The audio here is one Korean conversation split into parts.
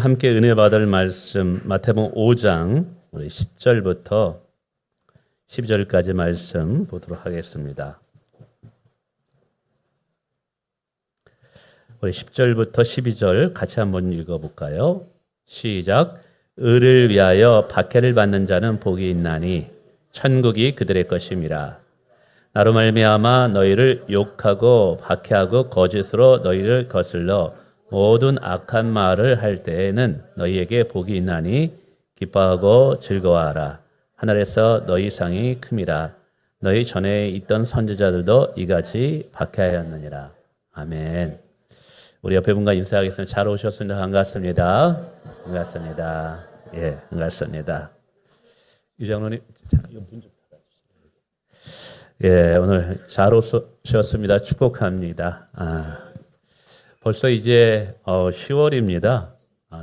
함께 은혜 받을 말씀 마태복음 5장 우리 10절부터 12절까지 말씀 보도록 하겠습니다. 우리 10절부터 12절 같이 한번 읽어볼까요? 시작. 의를 위하여 박해를 받는 자는 복이 있나니 천국이 그들의 것임이라. 나로 말미암아 너희를 욕하고 박해하고 거짓으로 너희를 거슬러 모든 악한 말을 할 때에는 너희에게 복이 있나니 기뻐하고 즐거워하라. 하늘에서 너희 상이 큼이라. 너희 전에 있던 선지자들도 이같이 박해하였느니라. 아멘. 우리 옆에 분과 인사하겠습니다. 잘 오셨습니다. 반갑습니다. 반갑습니다. 예, 반갑습니다. 유장로님, 이거 문 좀 닫아주세요. 예, 오늘 잘 오셨습니다. 축복합니다. 벌써 이제 10월입니다.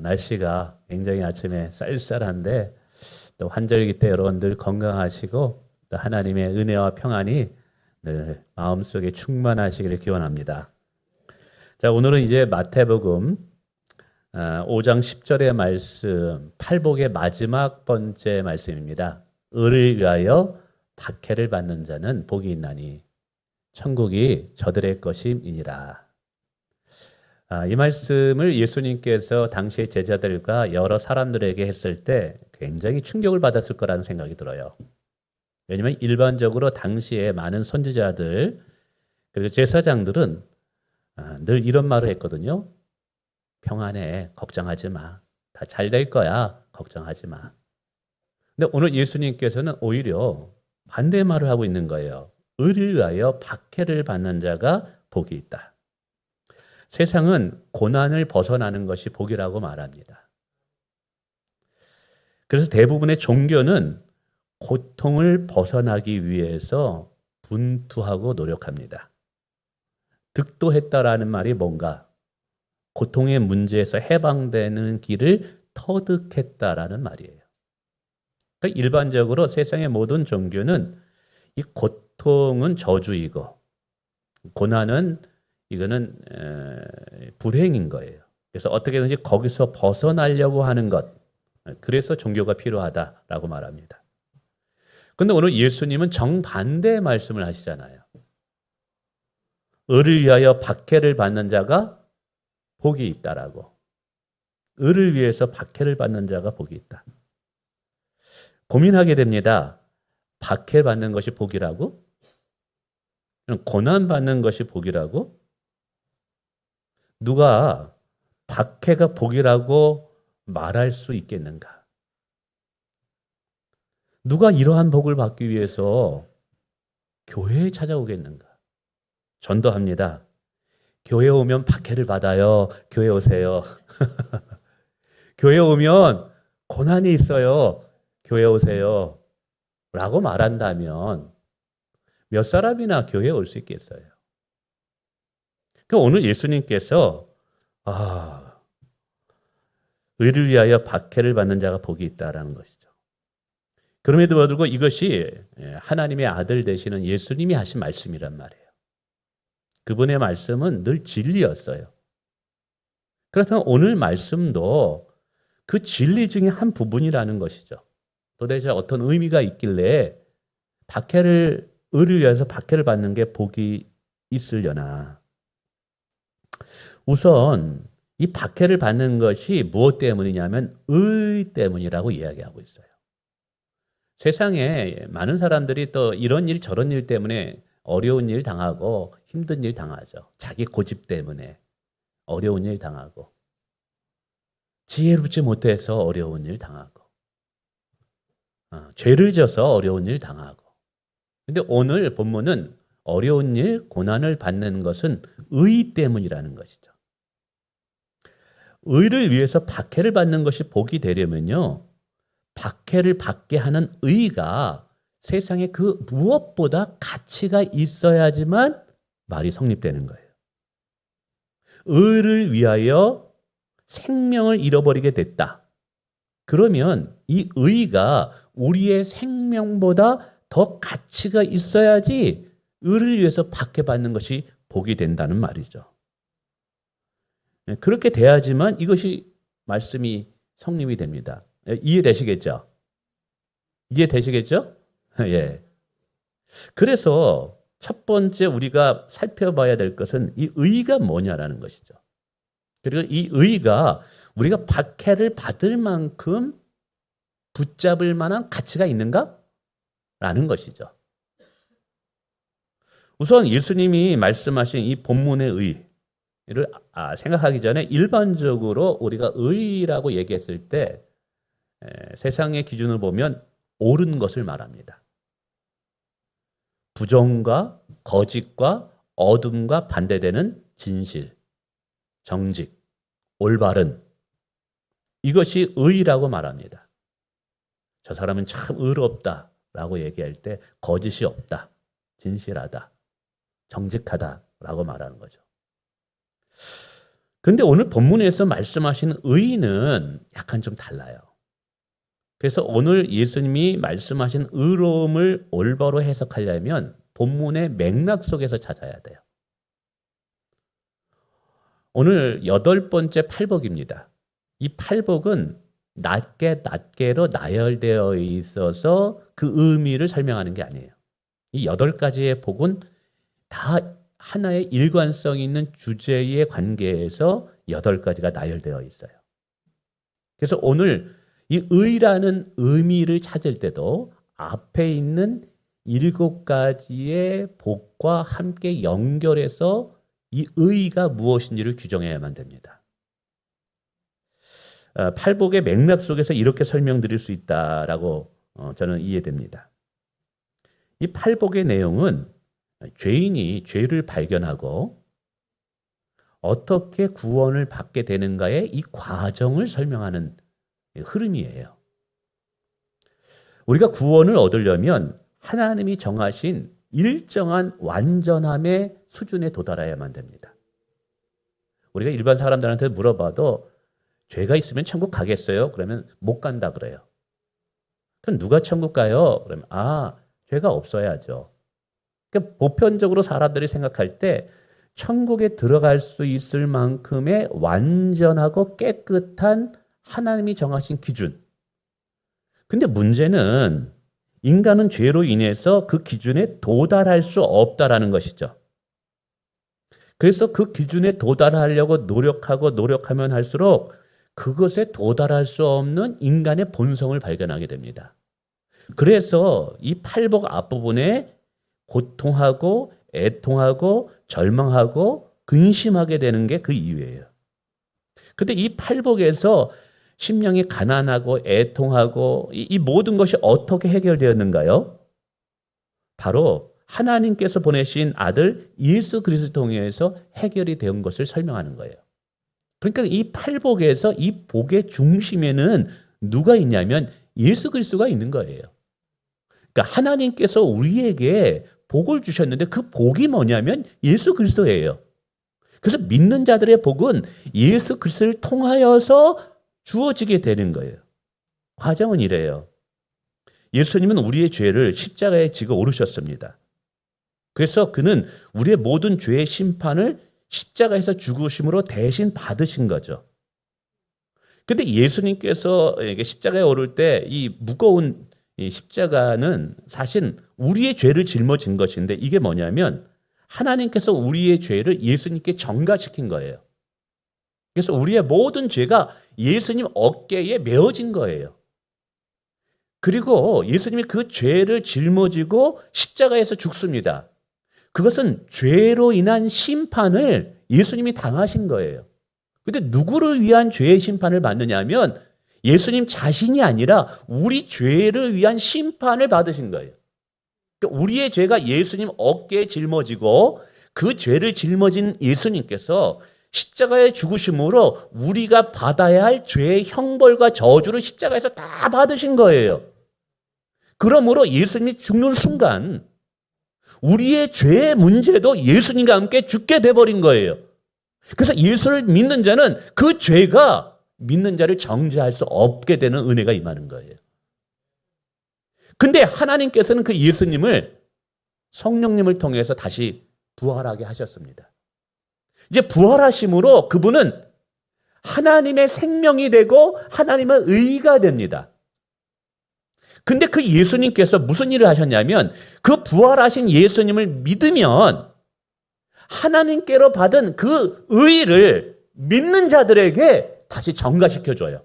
날씨가 굉장히 아침에 쌀쌀한데 또 환절기 때 여러분들 건강하시고 또 하나님의 은혜와 평안이 늘 마음속에 충만하시기를 기원합니다. 자, 오늘은 이제 마태복음 5장 10절의 말씀, 팔복의 마지막 번째 말씀입니다. 의를 위하여 박해를 받는 자는 복이 있나니 천국이 저들의 것임이니라. 이 말씀을 예수님께서 당시의 제자들과 여러 사람들에게 했을 때 굉장히 충격을 받았을 거라는 생각이 들어요. 왜냐하면 일반적으로 당시에 많은 선지자들 그리고 제사장들은 늘 이런 말을 했거든요. 평안해, 걱정하지 마. 다 잘 될 거야, 걱정하지 마. 근데 오늘 예수님께서는 오히려 반대 말을 하고 있는 거예요. 의를 위하여 박해를 받는 자가 복이 있다. 세상은 고난을 벗어나는 것이 복이라고 말합니다. 그래서 대부분의 종교는 고통을 벗어나기 위해서 분투하고 노력합니다. 득도했다라는 말이 뭔가 고통의 문제에서 해방되는 길을 터득했다라는 말이에요. 그러니까 일반적으로 세상의 모든 종교는 이 고통은 저주이고 고난은 이거는 불행인 거예요. 그래서 어떻게든지 거기서 벗어나려고 하는 것, 그래서 종교가 필요하다라고 말합니다. 그런데 오늘 예수님은 정반대의 말씀을 하시잖아요. 의를 위하여 박해를 받는 자가 복이 있다라고. 의를 위해서 박해를 받는 자가 복이 있다. 고민하게 됩니다. 박해받는 것이 복이라고? 고난받는 것이 복이라고? 누가 박해가 복이라고 말할 수 있겠는가? 누가 이러한 복을 받기 위해서 교회에 찾아오겠는가? 전도합니다. 교회 오면 박해를 받아요. 교회 오세요. 교회 오면 고난이 있어요. 교회 오세요. 라고 말한다면 몇 사람이나 교회에 올 수 있겠어요? 그러니까 오늘 예수님께서 의를 위하여 박해를 받는 자가 복이 있다라는 것이죠. 그럼에도 불구하고 이것이 하나님의 아들 되시는 예수님이 하신 말씀이란 말이에요. 그분의 말씀은 늘 진리였어요. 그렇다면 오늘 말씀도 그 진리 중에 한 부분이라는 것이죠. 도대체 어떤 의미가 있길래 의를 위해서 박해를 받는 게 복이 있으려나. 우선 이 박해를 받는 것이 무엇 때문이냐면 의 때문이라고 이야기하고 있어요. 세상에 많은 사람들이 또 이런 일 저런 일 때문에 어려운 일 당하고 힘든 일 당하죠. 자기 고집 때문에 어려운 일 당하고 지혜롭지 못해서 어려운 일 당하고 죄를 져서 어려운 일 당하고. 근데 오늘 본문은 어려운 일, 고난을 받는 것은 의 때문이라는 것이죠. 의를 위해서 박해를 받는 것이 복이 되려면요. 박해를 받게 하는 의가 세상에 그 무엇보다 가치가 있어야지만 말이 성립되는 거예요. 의를 위하여 생명을 잃어버리게 됐다. 그러면 이 의가 우리의 생명보다 더 가치가 있어야지 의를 위해서 박해받는 것이 복이 된다는 말이죠. 그렇게 돼야지만 이것이 말씀이 성립이 됩니다. 이해되시겠죠? 이해되시겠죠? 예. 그래서 첫 번째 우리가 살펴봐야 될 것은 이 의가 뭐냐라는 것이죠. 그리고 이 의가 우리가 박해를 받을 만큼 붙잡을 만한 가치가 있는가? 라는 것이죠. 우선 예수님이 말씀하신 이 본문의 의를 생각하기 전에 일반적으로 우리가 의라고 얘기했을 때 세상의 기준을 보면 옳은 것을 말합니다. 부정과 거짓과 어둠과 반대되는 진실, 정직, 올바른, 이것이 의라고 말합니다. 저 사람은 참 의롭다라고 얘기할 때 거짓이 없다, 진실하다, 정직하다라고 말하는 거죠. 그런데 오늘 본문에서 말씀하신 의는 약간 좀 달라요. 그래서 오늘 예수님이 말씀하신 의로움을 올바로 해석하려면 본문의 맥락 속에서 찾아야 돼요. 오늘 8번째 팔복입니다. 이 팔복은 낱개로 나열되어 있어서 그 의미를 설명하는 게 아니에요. 이 8가지의 복은 다 하나의 일관성 있는 주제의 관계에서 8가지가 나열되어 있어요. 그래서 오늘 이 의라는 의미를 찾을 때도 앞에 있는 7가지의 복과 함께 연결해서 이 의가 무엇인지를 규정해야만 됩니다. 팔복의 맥락 속에서 이렇게 설명드릴 수 있다라고 저는 이해됩니다. 이 팔복의 내용은 죄인이 죄를 발견하고 어떻게 구원을 받게 되는가의 이 과정을 설명하는 흐름이에요. 우리가 구원을 얻으려면 하나님이 정하신 일정한 완전함의 수준에 도달해야만 됩니다. 우리가 일반 사람들한테 물어봐도 죄가 있으면 천국 가겠어요? 그러면 못 간다 그래요. 그럼 누가 천국 가요? 그러면 죄가 없어야죠. 그러니까 보편적으로 사람들이 생각할 때 천국에 들어갈 수 있을 만큼의 완전하고 깨끗한 하나님이 정하신 기준. 근데 문제는 인간은 죄로 인해서 그 기준에 도달할 수 없다라는 것이죠. 그래서 그 기준에 도달하려고 노력하면 할수록 그것에 도달할 수 없는 인간의 본성을 발견하게 됩니다. 그래서 이 팔복 앞부분에 고통하고 애통하고 절망하고 근심하게 되는 게 그 이유예요. 근데 이 팔복에서 심령이 가난하고 애통하고 이 모든 것이 어떻게 해결되었는가요? 바로 하나님께서 보내신 아들 예수 그리스도 통해서 해결이 된 것을 설명하는 거예요. 그러니까 이 팔복에서 이 복의 중심에는 누가 있냐면 예수 그리스도가 있는 거예요. 그러니까 하나님께서 우리에게 복을 주셨는데 그 복이 뭐냐면 예수 그리스도예요. 그래서 믿는 자들의 복은 예수 그리스도를 통하여서 주어지게 되는 거예요. 과정은 이래요. 예수님은 우리의 죄를 십자가에 지고 오르셨습니다. 그래서 그는 우리의 모든 죄의 심판을 십자가에서 죽으심으로 대신 받으신 거죠. 근데 예수님께서 십자가에 오를 때 이 무거운 이 십자가는 사실 우리의 죄를 짊어진 것인데 이게 뭐냐면 하나님께서 우리의 죄를 예수님께 전가시킨 거예요. 그래서 우리의 모든 죄가 예수님 어깨에 메어진 거예요. 그리고 예수님이 그 죄를 짊어지고 십자가에서 죽습니다. 그것은 죄로 인한 심판을 예수님이 당하신 거예요. 근데 누구를 위한 죄의 심판을 받느냐 하면 예수님 자신이 아니라 우리 죄를 위한 심판을 받으신 거예요. 그러니까 우리의 죄가 예수님 어깨에 짊어지고 그 죄를 짊어진 예수님께서 십자가의 죽으심으로 우리가 받아야 할 죄의 형벌과 저주를 십자가에서 다 받으신 거예요. 그러므로 예수님이 죽는 순간 우리의 죄의 문제도 예수님과 함께 죽게 돼버린 거예요. 그래서 예수를 믿는 자는 그 죄가 믿는 자를 정죄할 수 없게 되는 은혜가 임하는 거예요. 근데 하나님께서는 그 예수님을 성령님을 통해서 다시 부활하게 하셨습니다. 이제 부활하심으로 그분은 하나님의 생명이 되고 하나님의 의가 됩니다. 근데 그 예수님께서 무슨 일을 하셨냐면 그 부활하신 예수님을 믿으면 하나님께로 받은 그 의를 믿는 자들에게 다시 전가시켜줘요.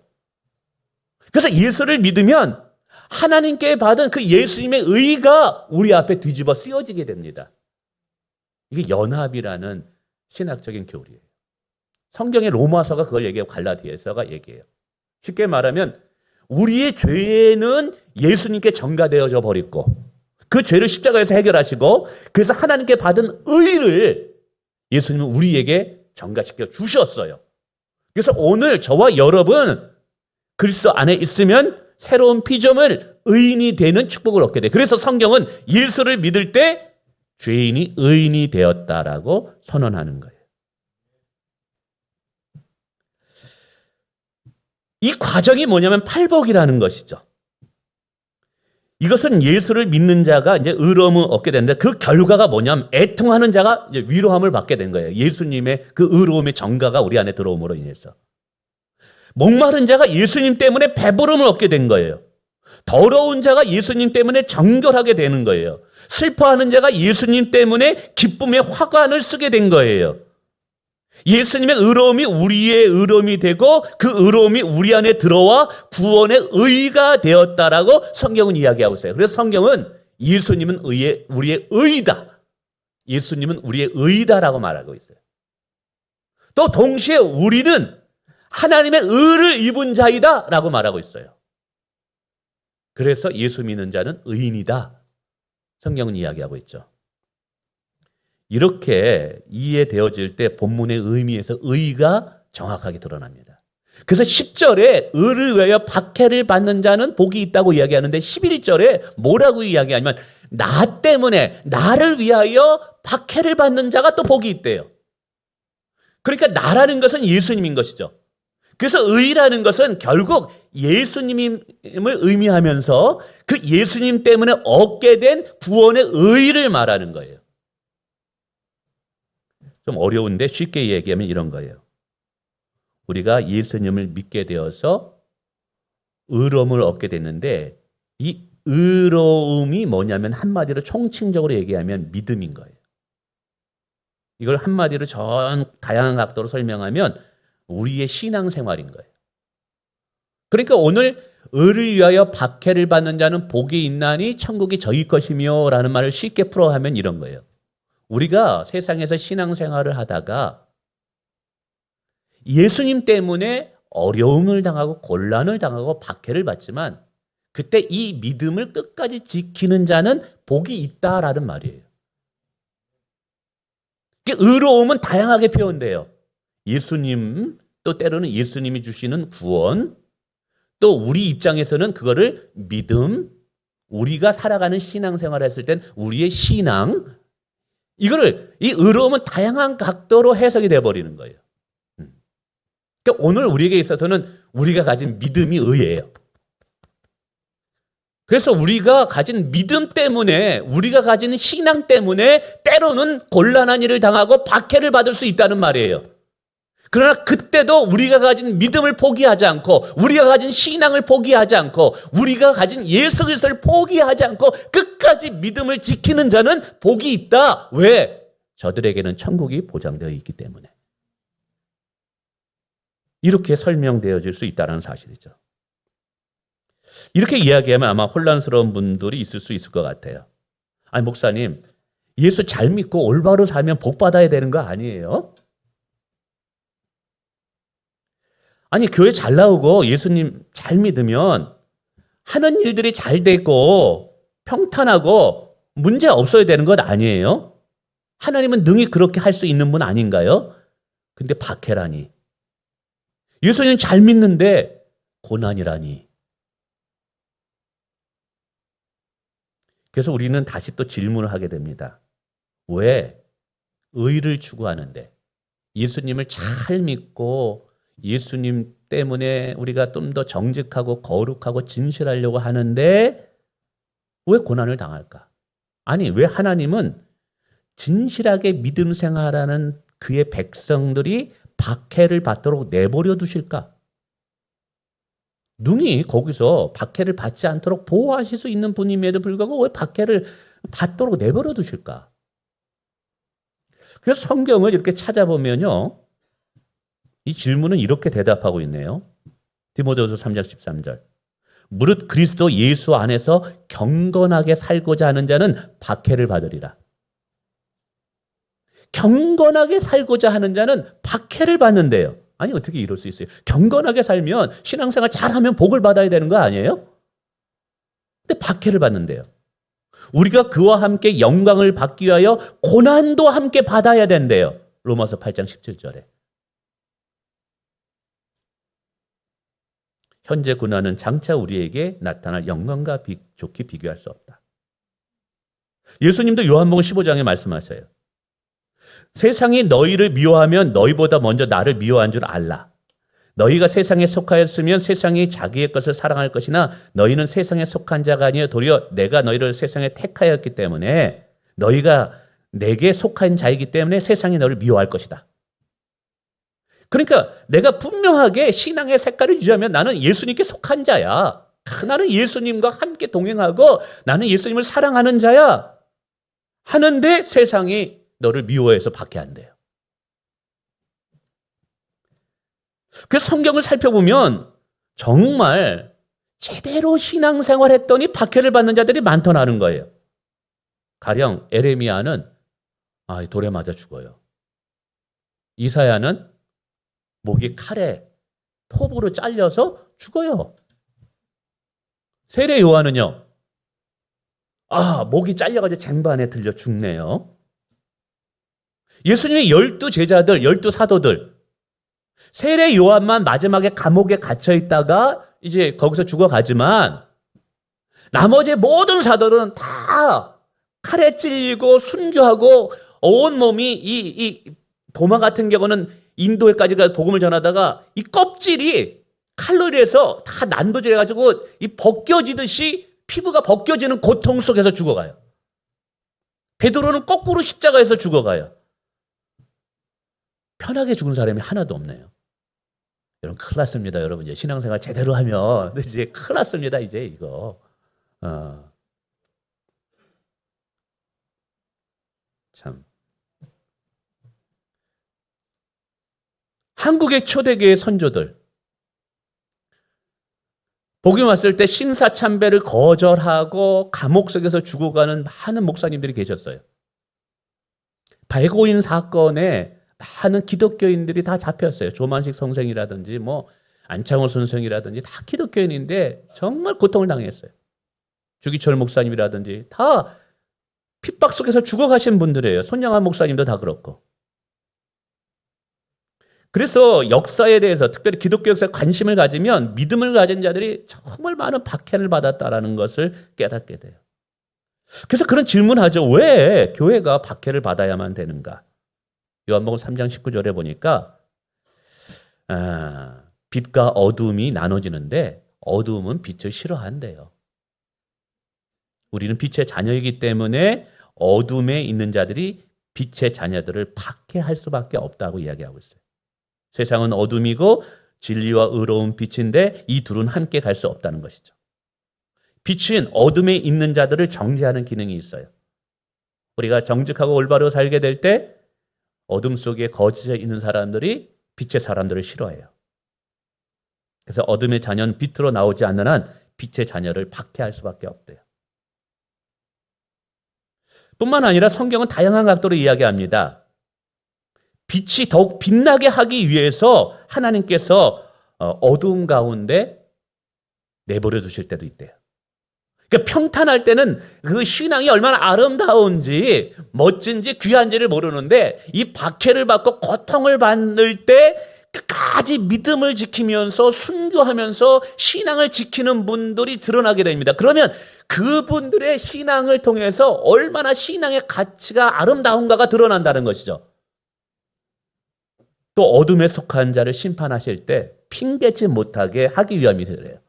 그래서 예수를 믿으면 하나님께 받은 그 예수님의 의가 우리 앞에 뒤집어 쓰여지게 됩니다. 이게 연합이라는 신학적인 교리예요. 성경의 로마서가 그걸 얘기하고 갈라디아서가 얘기해요. 쉽게 말하면 우리의 죄는 예수님께 전가되어져 버렸고 그 죄를 십자가에서 해결하시고 그래서 하나님께 받은 의를 예수님은 우리에게 전가시켜 주셨어요. 그래서 오늘 저와 여러분 그리스도 안에 있으면 새로운 피조물 의인이 되는 축복을 얻게 돼. 그래서 성경은 예수를 믿을 때 죄인이 의인이 되었다라고 선언하는 거예요. 이 과정이 뭐냐면 팔복이라는 것이죠. 이것은 예수를 믿는 자가 이제 의로움을 얻게 되는데 그 결과가 뭐냐면 애통하는 자가 이제 위로함을 받게 된 거예요. 예수님의 그 의로움의 정가가 우리 안에 들어옴으로 인해서. 목마른 자가 예수님 때문에 배부름을 얻게 된 거예요. 더러운 자가 예수님 때문에 정결하게 되는 거예요. 슬퍼하는 자가 예수님 때문에 기쁨의 화관을 쓰게 된 거예요. 예수님의 의로움이 우리의 의로움이 되고 그 의로움이 우리 안에 들어와 구원의 의가 되었다라고 성경은 이야기하고 있어요. 그래서 성경은 예수님은 우리의 의다. 예수님은 우리의 의다라고 말하고 있어요. 또 동시에 우리는 하나님의 의를 입은 자이다라고 말하고 있어요. 그래서 예수 믿는 자는 의인이다. 성경은 이야기하고 있죠. 이렇게 이해되어질 때 본문의 의미에서 의가 정확하게 드러납니다. 그래서 10절에 의를 위하여 박해를 받는 자는 복이 있다고 이야기하는데 11절에 뭐라고 이야기하냐면 나 때문에 나를 위하여 박해를 받는 자가 또 복이 있대요. 그러니까 나라는 것은 예수님인 것이죠. 그래서 의라는 것은 결국 예수님을 의미하면서 그 예수님 때문에 얻게 된 구원의 의를 말하는 거예요. 좀 어려운데 쉽게 얘기하면 이런 거예요. 우리가 예수님을 믿게 되어서 의로움을 얻게 됐는데 이 의로움이 뭐냐면 한마디로 총칭적으로 얘기하면 믿음인 거예요. 이걸 한마디로 전 다양한 각도로 설명하면 우리의 신앙생활인 거예요. 그러니까 오늘 의를 위하여 박해를 받는 자는 복이 있나니 천국이 저희 것이며 라는 말을 쉽게 풀어하면 이런 거예요. 우리가 세상에서 신앙생활을 하다가 예수님 때문에 어려움을 당하고 곤란을 당하고 박해를 받지만 그때 이 믿음을 끝까지 지키는 자는 복이 있다라는 말이에요. 의로움은 다양하게 표현돼요. 예수님, 또 때로는 예수님이 주시는 구원, 또 우리 입장에서는 그거를 믿음, 우리가 살아가는 신앙생활을 했을 땐 우리의 신앙, 이 의로움은 다양한 각도로 해석이 돼버리는 거예요. 그러니까 오늘 우리에게 있어서는 우리가 가진 믿음이 의예요. 그래서 우리가 가진 믿음 때문에, 우리가 가진 신앙 때문에 때로는 곤란한 일을 당하고 박해를 받을 수 있다는 말이에요. 그러나 그때도 우리가 가진 믿음을 포기하지 않고, 우리가 가진 신앙을 포기하지 않고, 우리가 가진 예수 그리스도를 포기하지 않고 끝까지 믿음을 지키는 자는 복이 있다. 왜? 저들에게는 천국이 보장되어 있기 때문에. 이렇게 설명되어질 수 있다는 사실이죠. 이렇게 이야기하면 아마 혼란스러운 분들이 있을 수 있을 것 같아요. 아니, 목사님, 예수 잘 믿고 올바로 살면 복 받아야 되는 거 아니에요? 아니, 교회 잘 나오고 예수님 잘 믿으면 하는 일들이 잘 되고 평탄하고 문제 없어야 되는 것 아니에요? 하나님은 능히 그렇게 할 수 있는 분 아닌가요? 근데 박해라니. 예수님 잘 믿는데 고난이라니. 그래서 우리는 다시 또 질문을 하게 됩니다. 왜 의를 추구하는데 예수님을 잘 믿고 예수님 때문에 우리가 좀 더 정직하고 거룩하고 진실하려고 하는데 왜 고난을 당할까? 아니, 왜 하나님은 진실하게 믿음 생활하는 그의 백성들이 박해를 받도록 내버려 두실까? 능히 거기서 박해를 받지 않도록 보호하실 수 있는 분임에도 불구하고 왜 박해를 받도록 내버려 두실까? 그래서 성경을 이렇게 찾아보면요. 이 질문은 이렇게 대답하고 있네요. 디모데후서 3장 13절. 무릇 그리스도 예수 안에서 경건하게 살고자 하는 자는 박해를 받으리라. 경건하게 살고자 하는 자는 박해를 받는데요. 아니 어떻게 이럴 수 있어요? 경건하게 살면 신앙생활 잘하면 복을 받아야 되는 거 아니에요? 근데 박해를 받는데요. 우리가 그와 함께 영광을 받기 위하여 고난도 함께 받아야 된대요. 로마서 8장 17절에. 현재 고난은 장차 우리에게 나타날 영광과 좋게 비교할 수 없다. 예수님도 요한복음 15장에 말씀하셔요. 세상이 너희를 미워하면 너희보다 먼저 나를 미워한 줄 알라. 너희가 세상에 속하였으면 세상이 자기의 것을 사랑할 것이나 너희는 세상에 속한 자가 아니여 도리어 내가 너희를 세상에 택하였기 때문에 너희가 내게 속한 자이기 때문에 세상이 너를 미워할 것이다. 그러니까 내가 분명하게 신앙의 색깔을 유지하면 나는 예수님께 속한 자야. 나는 예수님과 함께 동행하고 나는 예수님을 사랑하는 자야. 하는데 세상이 너를 미워해서 박해한대요. 그래서 성경을 살펴보면 정말 제대로 신앙생활 했더니 박해를 받는 자들이 많더라는 거예요. 가령 에레미야는 돌에 맞아 죽어요. 이사야는 목이 칼에 톱으로 잘려서 죽어요. 세례 요한은요. 목이 잘려가지고 쟁반에 들려 죽네요. 예수님의 12제자들, 12사도들 세례 요한만 마지막에 감옥에 갇혀 있다가 이제 거기서 죽어가지만 나머지 모든 사도들은 다 칼에 찔리고 순교하고 온몸이 이 도마 같은 경우는 인도에까지가 복음을 전하다가 이 껍질이 칼로 인해서 다 난도질해가지고 이 벗겨지듯이 피부가 벗겨지는 고통 속에서 죽어가요. 베드로는 거꾸로 십자가에서 죽어가요. 편하게 죽은 사람이 하나도 없네요. 여러분 큰일 났습니다. 여러분 이제 신앙생활 제대로 하면 이제 큰일 났습니다. 이제 이거 참 한국의 초대교회 선조들 복음 왔을 때 신사참배를 거절하고 감옥 속에서 죽어가는 많은 목사님들이 계셨어요. 발고인 사건에 많은 기독교인들이 다 잡혔어요. 조만식 선생이라든지 안창호 선생이라든지 다 기독교인인데 정말 고통을 당했어요. 주기철 목사님이라든지 다 핍박 속에서 죽어가신 분들이에요. 손양한 목사님도 다 그렇고. 그래서 역사에 대해서 특별히 기독교 역사에 관심을 가지면 믿음을 가진 자들이 정말 많은 박해를 받았다라는 것을 깨닫게 돼요. 그래서 그런 질문하죠. 왜 교회가 박해를 받아야만 되는가? 요한복음 3장 19절에 보니까 빛과 어둠이 나눠지는데 어둠은 빛을 싫어한대요. 우리는 빛의 자녀이기 때문에 어둠에 있는 자들이 빛의 자녀들을 박해할 수밖에 없다고 이야기하고 있어요. 세상은 어둠이고 진리와 의로운 빛인데 이 둘은 함께 갈 수 없다는 것이죠. 빛은 어둠에 있는 자들을 정죄하는 기능이 있어요. 우리가 정직하고 올바로 살게 될 때 어둠 속에 거짓에 있는 사람들이 빛의 사람들을 싫어해요. 그래서 어둠의 자녀는 빛으로 나오지 않는 한 빛의 자녀를 박해할 수밖에 없대요. 뿐만 아니라 성경은 다양한 각도로 이야기합니다. 빛이 더욱 빛나게 하기 위해서 하나님께서 어두운 가운데 내버려 두실 때도 있대요. 그러니까 평탄할 때는 그 신앙이 얼마나 아름다운지 멋진지 귀한지를 모르는데 이 박해를 받고 고통을 받을 때 끝까지 믿음을 지키면서 순교하면서 신앙을 지키는 분들이 드러나게 됩니다. 그러면 그분들의 신앙을 통해서 얼마나 신앙의 가치가 아름다운가가 드러난다는 것이죠. 또 어둠에 속한 자를 심판하실 때 핑계치 못하게 하기 위함이서 그래요.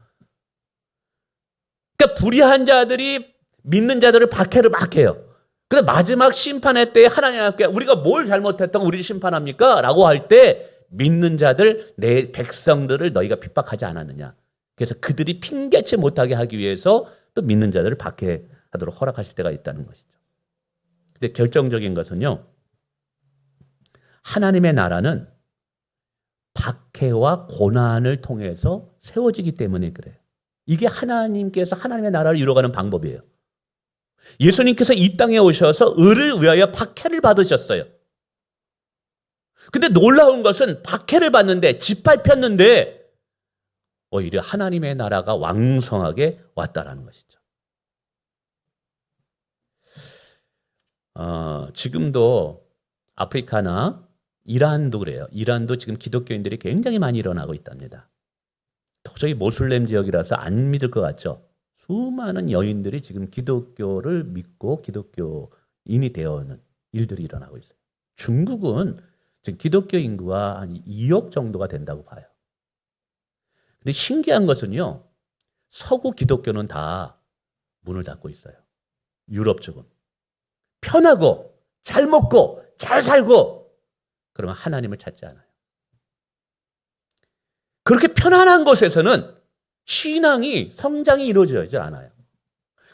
그러니까 불의한 자들이 믿는 자들을 박해를 막 해요. 근데 마지막 심판의 때에 하나님 앞에 우리가 뭘 잘못했다고 우리를 심판합니까? 라고 할 때 믿는 자들, 내 백성들을 너희가 핍박하지 않았느냐. 그래서 그들이 핑계치 못하게 하기 위해서 또 믿는 자들을 박해하도록 허락하실 때가 있다는 것이죠. 근데 결정적인 것은요, 하나님의 나라는 박해와 고난을 통해서 세워지기 때문에 그래요. 이게 하나님께서 하나님의 나라를 이루어가는 방법이에요. 예수님께서 이 땅에 오셔서 의를 위하여 박해를 받으셨어요. 근데 놀라운 것은 박해를 받는데, 짓밟혔는데 오히려 하나님의 나라가 왕성하게 왔다라는 것이죠. 지금도 아프리카나 이란도 그래요. 이란도 지금 기독교인들이 굉장히 많이 일어나고 있답니다. 도저히 모슬렘 지역이라서 안 믿을 것 같죠. 수많은 여인들이 지금 기독교를 믿고 기독교인이 되어오는 일들이 일어나고 있어요. 중국은 지금 기독교 인구가 한 2억 정도가 된다고 봐요. 근데 신기한 것은요, 서구 기독교는 다 문을 닫고 있어요. 유럽 쪽은. 편하고 잘 먹고 잘 살고 그러면 하나님을 찾지 않아요. 그렇게 편안한 곳에서는 신앙이 성장이 이루어지지 않아요.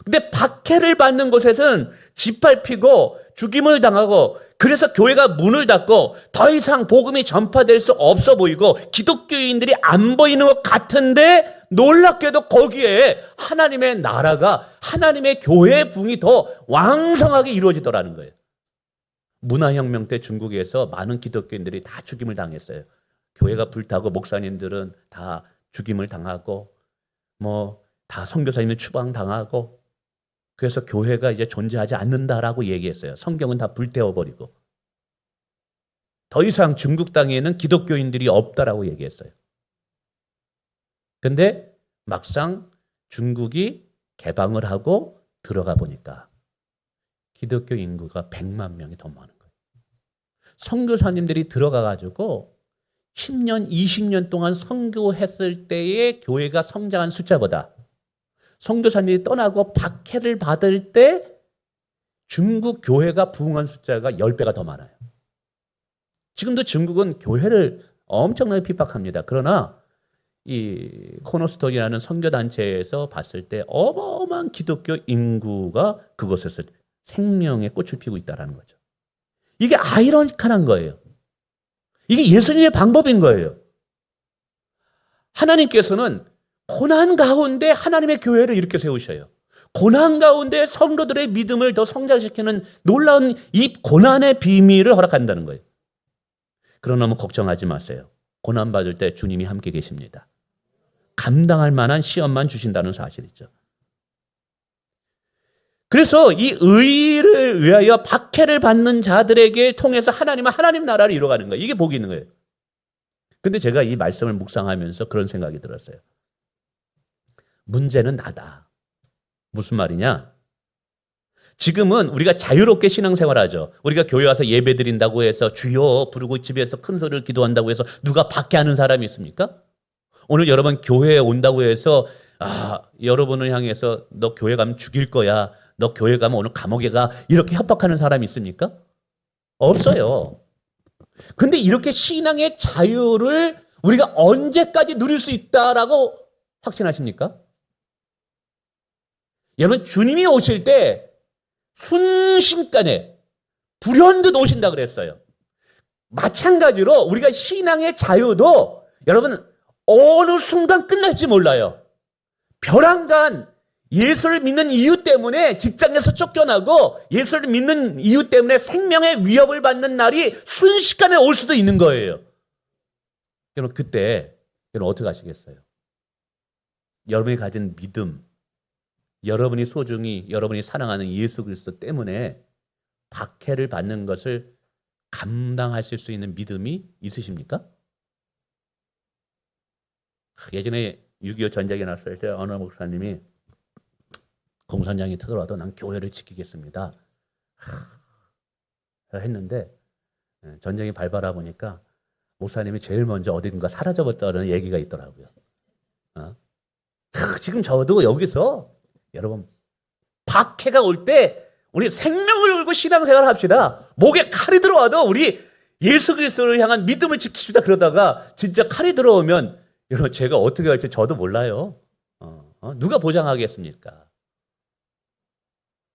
근데 박해를 받는 곳에서는 짓밟히고 죽임을 당하고, 그래서 교회가 문을 닫고 더 이상 복음이 전파될 수 없어 보이고 기독교인들이 안 보이는 것 같은데, 놀랍게도 거기에 하나님의 나라가, 하나님의 교회의 부흥이 더 왕성하게 이루어지더라는 거예요. 문화혁명 때 중국에서 많은 기독교인들이 다 죽임을 당했어요. 교회가 불타고 목사님들은 다 죽임을 당하고 다 선교사님들 추방당하고, 그래서 교회가 이제 존재하지 않는다라고 얘기했어요. 성경은 다 불태워버리고 더 이상 중국 땅에는 기독교인들이 없다라고 얘기했어요. 근데 막상 중국이 개방을 하고 들어가 보니까 기독교 인구가 100만 명이 더 많은 거예요. 선교사님들이 들어가가지고 10년, 20년 동안 선교했을 때의 교회가 성장한 숫자보다 선교사님이 떠나고 박해를 받을 때 중국 교회가 부흥한 숫자가 10배가 더 많아요. 지금도 중국은 교회를 엄청나게 핍박합니다. 그러나 이 코너스톤이라는 선교단체에서 봤을 때 어마어마한 기독교 인구가 그곳에서 생명의 꽃을 피우고 있다는 거죠. 이게 아이러니컬한 거예요. 이게 예수님의 방법인 거예요. 하나님께서는 고난 가운데 하나님의 교회를 이렇게 세우셔요. 고난 가운데 성도들의 믿음을 더 성장시키는 놀라운 이 고난의 비밀을 허락한다는 거예요. 그러나 너무 걱정하지 마세요. 고난 받을 때 주님이 함께 계십니다. 감당할 만한 시험만 주신다는 사실이죠. 그래서 이 의를 위하여 박해를 받는 자들에게 통해서 하나님은 하나님 나라를 이루어가는 거예요. 이게 복이 있는 거예요. 근데 제가 이 말씀을 묵상하면서 그런 생각이 들었어요. 문제는 나다. 무슨 말이냐? 지금은 우리가 자유롭게 신앙생활하죠. 우리가 교회 와서 예배 드린다고 해서 주여 부르고 집에서 큰 소리를 기도한다고 해서 누가 박해하는 사람이 있습니까? 오늘 여러분 교회에 온다고 해서 여러분을 향해서 너 교회 가면 죽일 거야. 너 교회 가면 오늘 감옥에 가. 이렇게 협박하는 사람이 있습니까? 없어요. 근데 이렇게 신앙의 자유를 우리가 언제까지 누릴 수 있다라고 확신하십니까? 여러분 주님이 오실 때 순식간에 불현듯 오신다 그랬어요. 마찬가지로 우리가 신앙의 자유도 여러분 어느 순간 끝날지 몰라요. 벼랑간 예수를 믿는 이유 때문에 직장에서 쫓겨나고 예수를 믿는 이유 때문에 생명의 위협을 받는 날이 순식간에 올 수도 있는 거예요. 여러분 그때 여러분 어떻게 하시겠어요? 여러분이 가진 믿음, 여러분이 소중히 여러분이 사랑하는 예수 그리스도 때문에 박해를 받는 것을 감당하실 수 있는 믿음이 있으십니까? 예전에 6.25 전쟁이 났을 때 어느 목사님이 공산당이 터들어와도 난 교회를 지키겠습니다 했는데 전쟁이 발발하 보니까 목사님이 제일 먼저 어딘가 사라져버렸다는 얘기가 있더라고요. 지금 저도 여기서 여러분 박해가 올 때 우리 생명을 걸고 신앙생활을 합시다. 목에 칼이 들어와도 우리 예수 그리스도를 향한 믿음을 지킵시다 그러다가 진짜 칼이 들어오면 여러분 제가 어떻게 할지 저도 몰라요. 누가 보장하겠습니까?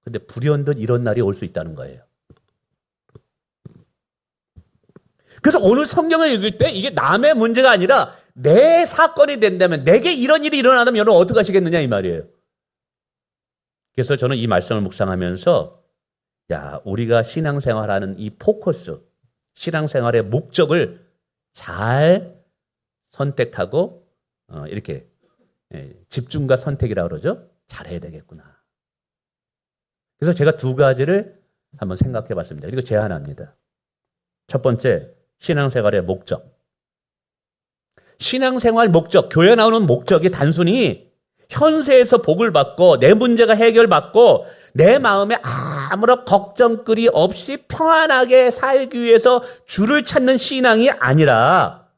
근데 불현듯 이런 날이 올 수 있다는 거예요. 그래서 오늘 성경을 읽을 때 이게 남의 문제가 아니라 내 사건이 된다면, 내게 이런 일이 일어나면 여러분 어떻게 하시겠느냐 이 말이에요. 그래서 저는 이 말씀을 묵상하면서 우리가 신앙생활하는 이 포커스, 신앙생활의 목적을 잘 선택하고 이렇게 집중과 선택이라고 그러죠. 잘해야 되겠구나. 그래서 제가 두 가지를 한번 생각해 봤습니다. 그리고 제안합니다. 첫 번째, 신앙생활의 목적. 신앙생활 목적, 교회 나오는 목적이 단순히 현세에서 복을 받고 내 문제가 해결받고 내 마음에 아무런 걱정거리 없이 평안하게 살기 위해서 주를 찾는 신앙이 아니라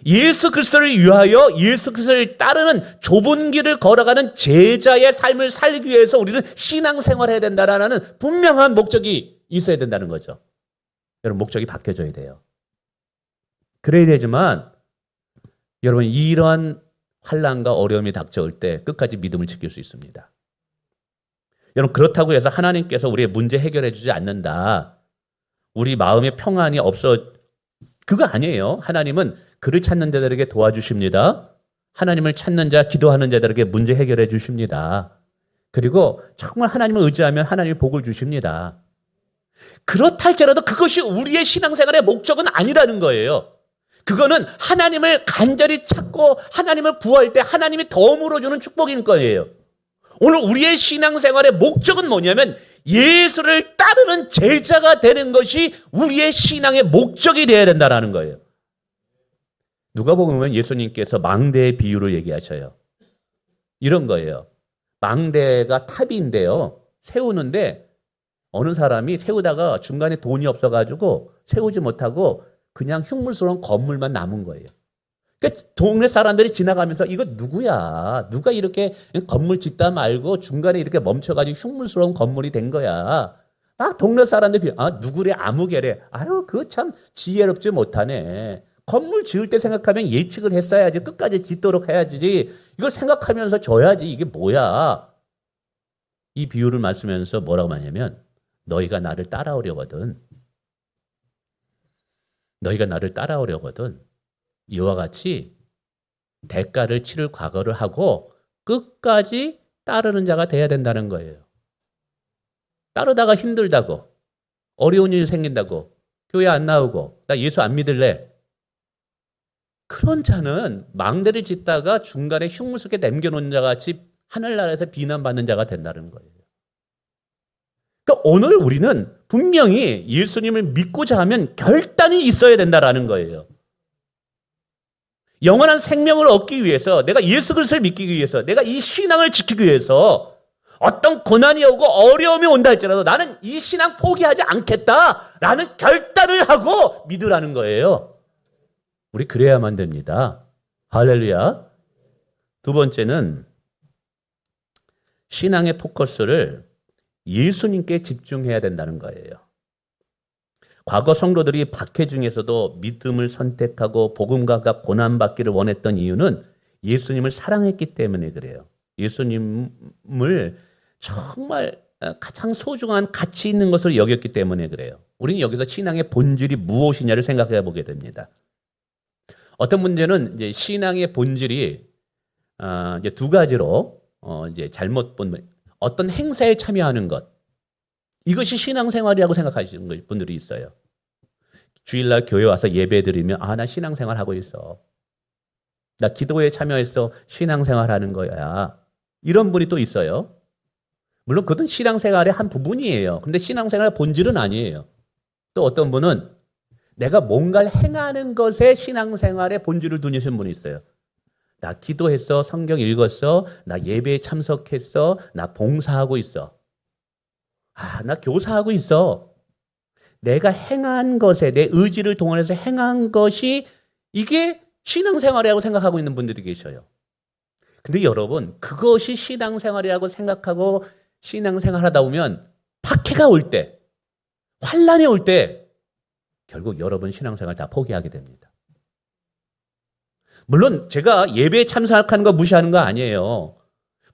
예수 그리스도를 위하여 예수 그리스도를 따르는 좁은 길을 걸어가는 제자의 삶을 살기 위해서 우리는 신앙생활을 해야 된다라는 분명한 목적이 있어야 된다는 거죠. 여러분, 목적이 바뀌어져야 돼요. 그래야 되지만 여러분, 이러한 환난과 어려움이 닥쳐올 때 끝까지 믿음을 지킬 수 있습니다. 여러분, 그렇다고 해서 하나님께서 우리의 문제 해결해 주지 않는다, 우리 마음에 평안이 없어, 그거 아니에요. 하나님은 그를 찾는 자들에게 도와주십니다. 하나님을 찾는 자, 기도하는 자들에게 문제 해결해 주십니다. 그리고 정말 하나님을 의지하면 하나님이 복을 주십니다. 그렇다 할지라도 그것이 우리의 신앙생활의 목적은 아니라는 거예요. 그거는 하나님을 간절히 찾고 하나님을 구할 때 하나님이 덤으로 주는 축복인 거예요. 오늘 우리의 신앙생활의 목적은 뭐냐면 예수를 따르는 제자가 되는 것이 우리의 신앙의 목적이 되어야 된다는 거예요. 누가복음 보면 예수님께서 망대의 비유를 얘기하셔요. 이런 거예요. 망대가 탑인데요, 세우는데 어느 사람이 세우다가 중간에 돈이 없어가지고 세우지 못하고 그냥 흉물스러운 건물만 남은 거예요. 그러니까 동네 사람들이 지나가면서 이거 누구야? 누가 이렇게 건물 짓다 말고 중간에 이렇게 멈춰가지고 흉물스러운 건물이 된 거야. 막 동네 사람들이 누구래? 아무개래. 아유, 그거 참 지혜롭지 못하네. 건물 지을 때 생각하면 예측을 했어야지. 끝까지 짓도록 해야지. 이걸 생각하면서 져야지. 이게 뭐야? 이 비유를 말씀하면서 뭐라고 하냐면 너희가 나를 따라오려거든. 너희가 나를 따라오려거든. 이와 같이 대가를 치를 과거를 하고 끝까지 따르는 자가 돼야 된다는 거예요. 따르다가 힘들다고, 어려운 일이 생긴다고, 교회 안 나오고, 나 예수 안 믿을래. 그런 자는 망대를 짓다가 중간에 흉물 속에 남겨놓은 자같이 하늘나라에서 비난받는 자가 된다는 거예요. 그러니까 오늘 우리는 분명히 예수님을 믿고자 하면 결단이 있어야 된다는 거예요. 영원한 생명을 얻기 위해서, 내가 예수 그리스도를 믿기 위해서, 내가 이 신앙을 지키기 위해서 어떤 고난이 오고 어려움이 온다 할지라도 나는 이 신앙 포기하지 않겠다라는 결단을 하고 믿으라는 거예요. 우리 그래야만 됩니다. 할렐루야. 두 번째는 신앙의 포커스를 예수님께 집중해야 된다는 거예요. 과거 성도들이 박해 중에서도 믿음을 선택하고 복음과 고난받기를 원했던 이유는 예수님을 사랑했기 때문에 그래요. 예수님을 정말 가장 소중한 가치 있는 것으로 여겼기 때문에 그래요. 우리는 여기서 신앙의 본질이 무엇이냐를 생각해 보게 됩니다. 어떤 문제는 이제 신앙의 본질이 이제 두 가지로 이제 잘못 본, 어떤 행사에 참여하는 것, 이것이 신앙생활이라고 생각하시는 분들이 있어요. 주일날 교회 와서 예배 드리면 나 신앙생활 하고 있어. 나 기도에 참여해서 신앙생활 하는 거야. 이런 분이 또 있어요. 물론 그것은 신앙생활의 한 부분이에요. 근데 신앙생활의 본질은 아니에요. 또 어떤 분은 내가 뭔가를 행하는 것에 신앙생활의 본질을 두시는 분이 있어요. 나 기도했어, 성경 읽었어, 나 예배에 참석했어, 나 봉사하고 있어. 나 교사하고 있어. 내가 행한 것에, 내 의지를 동원해서 행한 것이 이게 신앙생활이라고 생각하고 있는 분들이 계셔요. 근데 여러분, 그것이 신앙생활이라고 생각하고 신앙생활 하다 보면 박해가 올 때, 환난이 올 때 결국 여러분 신앙생활 다 포기하게 됩니다. 물론 제가 예배에 참석하는 거 무시하는 거 아니에요.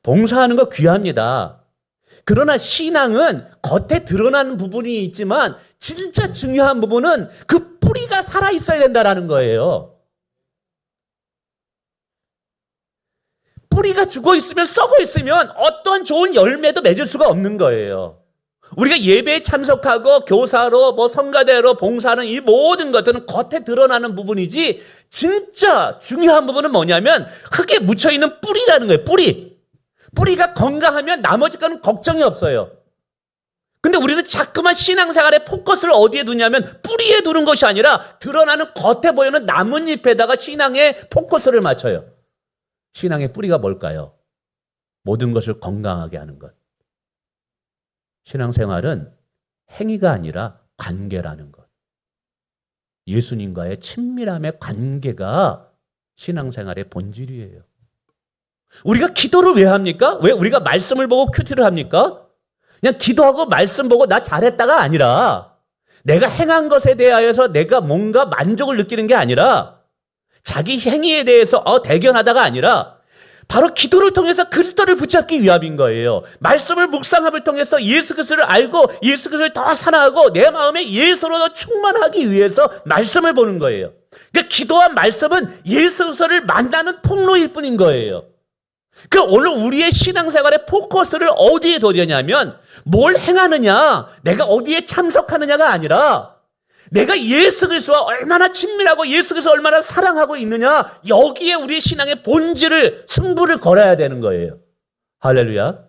봉사하는 거 귀합니다. 그러나 신앙은 겉에 드러나는 부분이 있지만 진짜 중요한 부분은 그 뿌리가 살아있어야 된다는 거예요. 뿌리가 죽어 있으면, 썩어 있으면 어떤 좋은 열매도 맺을 수가 없는 거예요. 우리가 예배에 참석하고 교사로 성가대로 봉사하는 이 모든 것들은 겉에 드러나는 부분이지 진짜 중요한 부분은 뭐냐면 흙에 묻혀있는 뿌리라는 거예요. 뿌리가 건강하면 나머지 거는 걱정이 없어요. 근데 우리는 자꾸만 신앙생활의 포커스를 어디에 두냐면 뿌리에 두는 것이 아니라 드러나는 겉에 보이는 나뭇잎에다가 신앙의 포커스를 맞춰요. 신앙의 뿌리가 뭘까요? 모든 것을 건강하게 하는 것. 신앙생활은 행위가 아니라 관계라는 것. 예수님과의 친밀함의 관계가 신앙생활의 본질이에요. 우리가 기도를 왜 합니까? 왜 우리가 말씀을 보고 큐티를 합니까? 그냥 기도하고 말씀 보고 나 잘했다가 아니라 내가 행한 것에 대하여서 내가 뭔가 만족을 느끼는 게 아니라 자기 행위에 대해서 대견하다가 아니라 바로 기도를 통해서 그리스도를 붙잡기 위함인 거예요. 말씀을 묵상함을 통해서 예수 그리스도를 알고 예수 그리스도를 더 사랑하고 내 마음에 예수로 더 충만하기 위해서 말씀을 보는 거예요. 그러니까 기도와 말씀은 예수 그리스도를 만나는 통로일 뿐인 거예요. 그 오늘 우리의 신앙생활의 포커스를 어디에 둬냐면 뭘 행하느냐, 내가 어디에 참석하느냐가 아니라 내가 예수 그리스도와 얼마나 친밀하고 예수 그리스도 얼마나 사랑하고 있느냐, 여기에 우리의 신앙의 본질을 승부를 걸어야 되는 거예요. 할렐루야.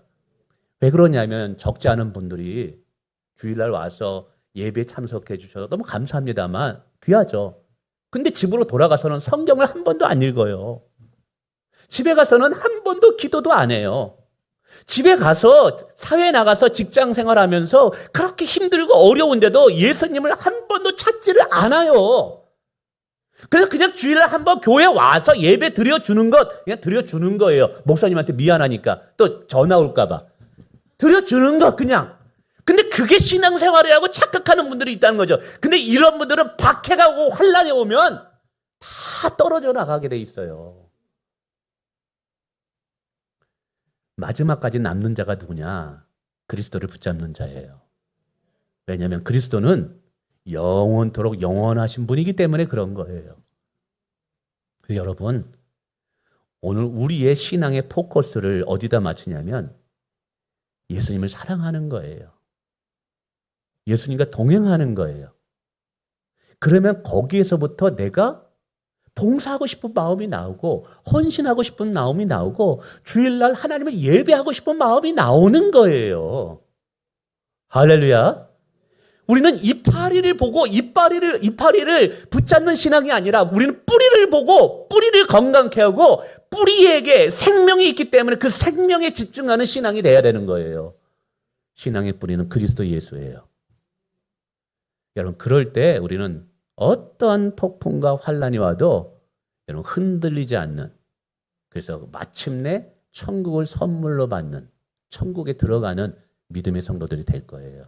왜 그러냐면 적지 않은 분들이 주일날 와서 예배에 참석해 주셔서 너무 감사합니다만 귀하죠. 근데 집으로 돌아가서는 성경을 한 번도 안 읽어요. 집에 가서는 한 번도 기도도 안 해요. 집에 가서 사회에 나가서 직장 생활하면서 그렇게 힘들고 어려운데도 예수님을 한 번도 찾지를 않아요. 그래서 그냥 주일날 한 번 교회 와서 예배 드려주는 것, 그냥 드려주는 거예요. 목사님한테 미안하니까 또 전화 올까 봐. 드려주는 것 그냥. 근데 그게 신앙생활이라고 착각하는 분들이 있다는 거죠. 근데 이런 분들은 박해가 오고 환란이 오면 다 떨어져 나가게 돼 있어요. 마지막까지 남는 자가 누구냐? 그리스도를 붙잡는 자예요. 왜냐하면 그리스도는 영원토록 영원하신 분이기 때문에 그런 거예요. 여러분, 오늘 우리의 신앙의 포커스를 어디다 맞추냐면 예수님을 사랑하는 거예요. 예수님과 동행하는 거예요. 그러면 거기에서부터 내가 봉사하고 싶은 마음이 나오고 헌신하고 싶은 마음이 나오고 주일날 하나님을 예배하고 싶은 마음이 나오는 거예요. 할렐루야. 우리는 이파리를 보고 이파리를 붙잡는 신앙이 아니라 우리는 뿌리를 보고 뿌리를 건강케 하고 뿌리에게 생명이 있기 때문에 그 생명에 집중하는 신앙이 돼야 되는 거예요. 신앙의 뿌리는 그리스도 예수예요. 여러분, 그럴 때 우리는 어떤 폭풍과 환란이 와도 여러분 흔들리지 않는, 그래서 마침내 천국을 선물로 받는, 천국에 들어가는 믿음의 성도들이 될 거예요.